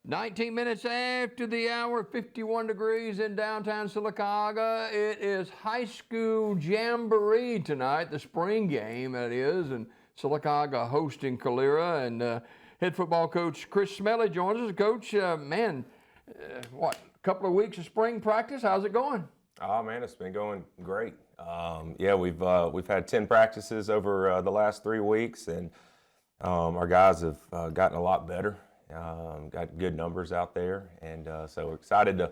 19 minutes after the hour, 51 degrees in downtown Sylacauga. It is high school jamboree tonight, the spring game that is, and Sylacauga hosting Calera. And head football coach Chris Smelley joins us. Coach, a couple of weeks of spring practice? How's it going? Oh man, it's been going great. We've had 10 practices over the last 3 weeks, and our guys have gotten a lot better. Got good numbers out there, and so we're excited to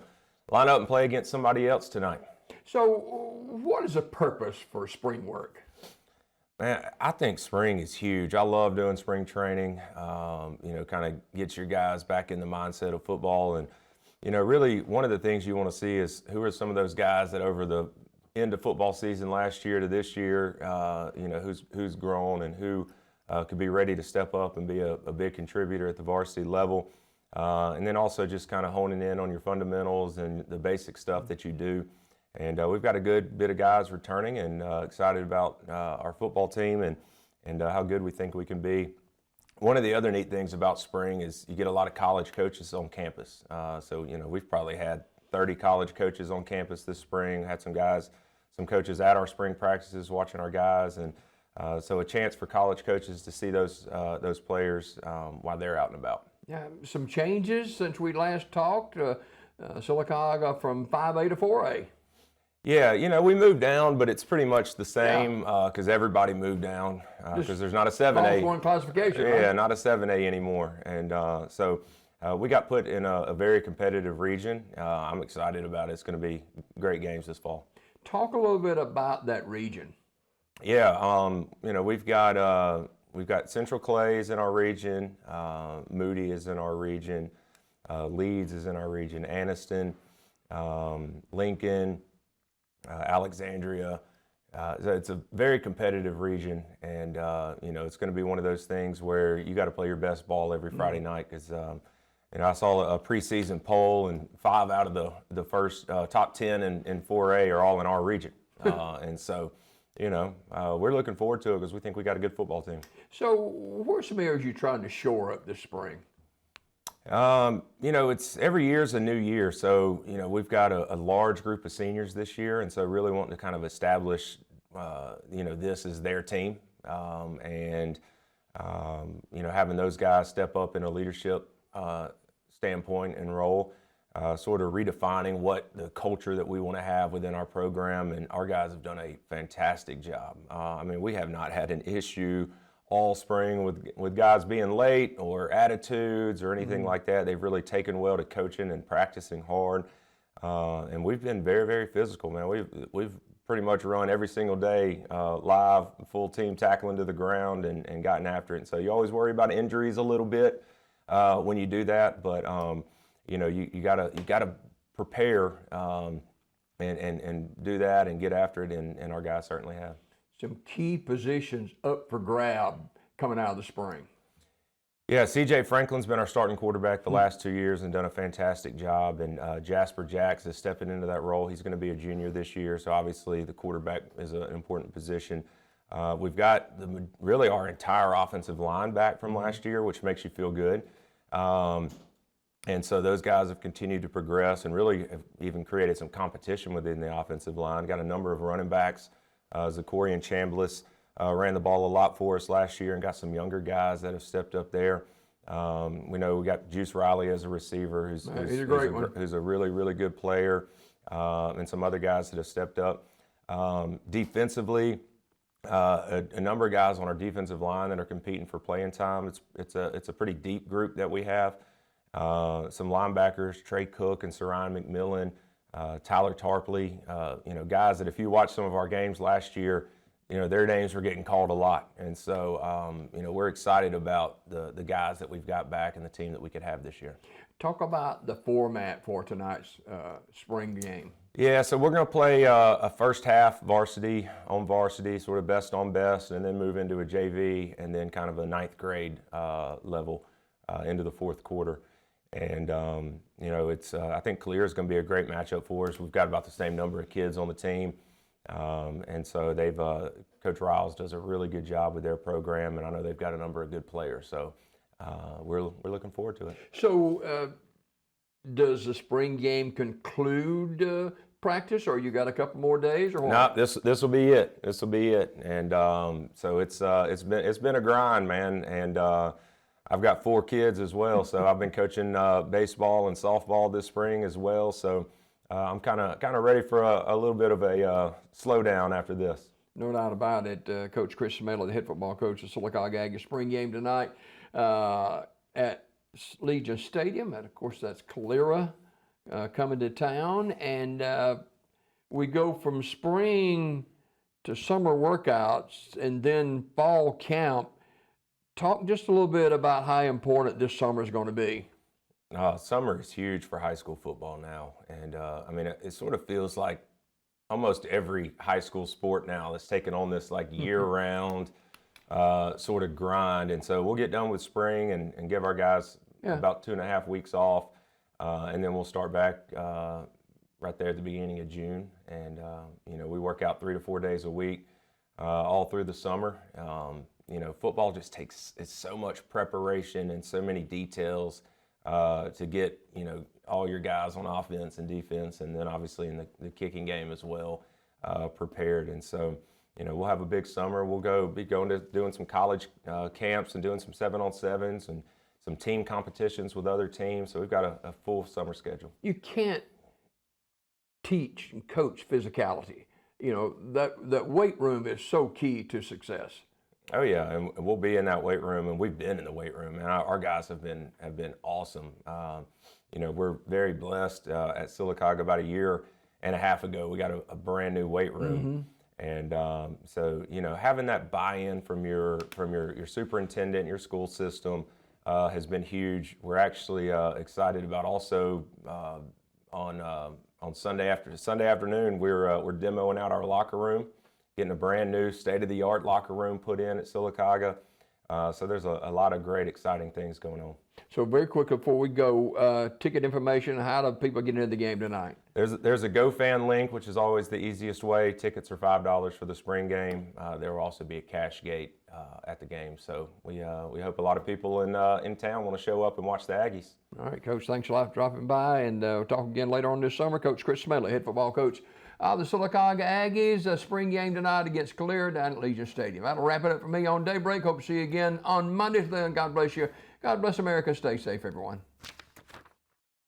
line up and play against somebody else tonight. So, what is the purpose for spring work? Man, I think spring is huge. I love doing spring training. Kind of gets your guys back in the mindset of football, and really one of the things you want to see is who are some of those guys that over the end of football season last year to this year, who's grown and who could be ready to step up and be a big contributor at the varsity level. And then also just kind of honing in on your fundamentals and the basic stuff that you do. And we've got a good bit of guys returning, and excited about our football team and how good we think we can be. One of the other neat things about spring is you get a lot of college coaches on campus. We've probably had 30 college coaches on campus this spring, had some coaches at our spring practices watching our guys, and so a chance for college coaches to see those players while they're out and about. Yeah, some changes since we last talked. Sylacauga from 5A to 4A. Yeah, we moved down, but it's pretty much the same because everybody moved down because there's not a 7A. One classification. Yeah, right? Not a 7A anymore, and so we got put in a very competitive region. I'm excited about it. It's going to be great games this fall. Talk a little bit about that region. Yeah, we've got Central Clays in our region, Moody is in our region, Leeds is in our region, Anniston, Lincoln, Alexandria. It's a very competitive region, and it's going to be one of those things where you got to play your best ball every Friday night because I saw a preseason poll, and 5 out of the first top 10 in 4A are all in our region, and so. We're looking forward to it because we think we got a good football team. So, what are some areas you're trying to shore up this spring? It's every year's a new year. So, we've got a large group of seniors this year, and so really wanting to kind of establish, this is their team, and having those guys step up in a leadership standpoint and role. Sort of redefining what the culture that we want to have within our program, and our guys have done a fantastic job. We have not had an issue all spring with guys being late or attitudes or anything like that. They've really taken well to coaching and practicing hard, and we've been very, very physical, man. We've pretty much run every single day live, full team tackling to the ground and gotten after it. And so you always worry about injuries a little bit when you do that, but you gotta prepare and do that and get after it, and our guys certainly have. Some key positions up for grab coming out of the spring. Yeah, C.J. Franklin's been our starting quarterback the last 2 years and done a fantastic job, and Jasper Jacks is stepping into that role. He's going to be a junior this year, so obviously the quarterback is an important position. We've got really our entire offensive line back from last year, which makes you feel good. And so those guys have continued to progress and really have even created some competition within the offensive line. Got a number of running backs. Zachorian Chambliss ran the ball a lot for us last year and got some younger guys that have stepped up there. We got Juice Riley as a receiver who's a really, really good player, and some other guys that have stepped up. Defensively, a number of guys on our defensive line that are competing for playing time. It's a pretty deep group that we have. Some linebackers, Trey Cook and Saran McMillan, Tyler Tarpley, guys that if you watch some of our games last year, their names were getting called a lot. And so, we're excited about the guys that we've got back and the team that we could have this year. Talk about the format for tonight's spring game. Yeah, so we're going to play a first half varsity on varsity, sort of best on best, and then move into a JV and then kind of a ninth grade level into the fourth quarter. And, I think Calera is going to be a great matchup for us. We've got about the same number of kids on the team. And so Coach Riles does a really good job with their program, and I know they've got a number of good players. So we're looking forward to it. So, does the spring game conclude practice, or you got a couple more days, or what? No, this will be it. This will be it. And so it's been a grind, man. And I've got 4 kids as well, so I've been coaching baseball and softball this spring as well. So I'm kind of ready for a little bit of a slowdown after this. No doubt about it. Coach Chris Smelley, the head football coach of Sylacauga Aggie spring game tonight at Legion Stadium. And of course, that's Calera coming to town. And we go from spring to summer workouts and then fall camp. Talk just a little bit about how important this summer is going to be. Summer is huge for high school football now. And I mean, it sort of feels like almost every high school sport now that's taken on this like year-round sort of grind. And so we'll get done with spring and give our guys about 2.5 weeks off. And then we'll start back right there at the beginning of June. And, you know, we work out 3 to 4 days a week all through the summer. You know, football just takes so much preparation and so many details to get, you know, all your guys on offense and defense, and then obviously in the kicking game as well, prepared. And so, you know, we'll have a big summer. We'll be going to doing some college camps and doing some 7-on-7s and some team competitions with other teams. So we've got a full summer schedule. You can't teach and coach physicality. You know, that weight room is so key to success. Oh yeah, and we'll be in that weight room, and we've been in the weight room, and our guys have been awesome. You know, we're very blessed at Sylacauga. About 1.5 years ago, we got a brand new weight room, and so you know, having that buy-in from your superintendent, your school system, has been huge. We're actually excited about also on Sunday afternoon, we're demoing out our locker room, getting a brand new state-of-the-art locker room put in at Sylacauga. So there's a lot of great, exciting things going on. So very quickly before we go, ticket information, how do people get into the game tonight? There's a GoFan link, which is always the easiest way. Tickets are $5 for the spring game. There will also be a cash gate at the game. So we hope a lot of people in town want to show up and watch the Aggies. All right, Coach, thanks a lot for dropping by, and we'll talk again later on this summer. Coach Chris Smelley, head football coach of the Sylacauga Aggies, spring game tonight against Calera down at Legion Stadium. That'll wrap it up for me on Daybreak. Hope to see you again on Monday. Then God bless you. God bless America. Stay safe, everyone.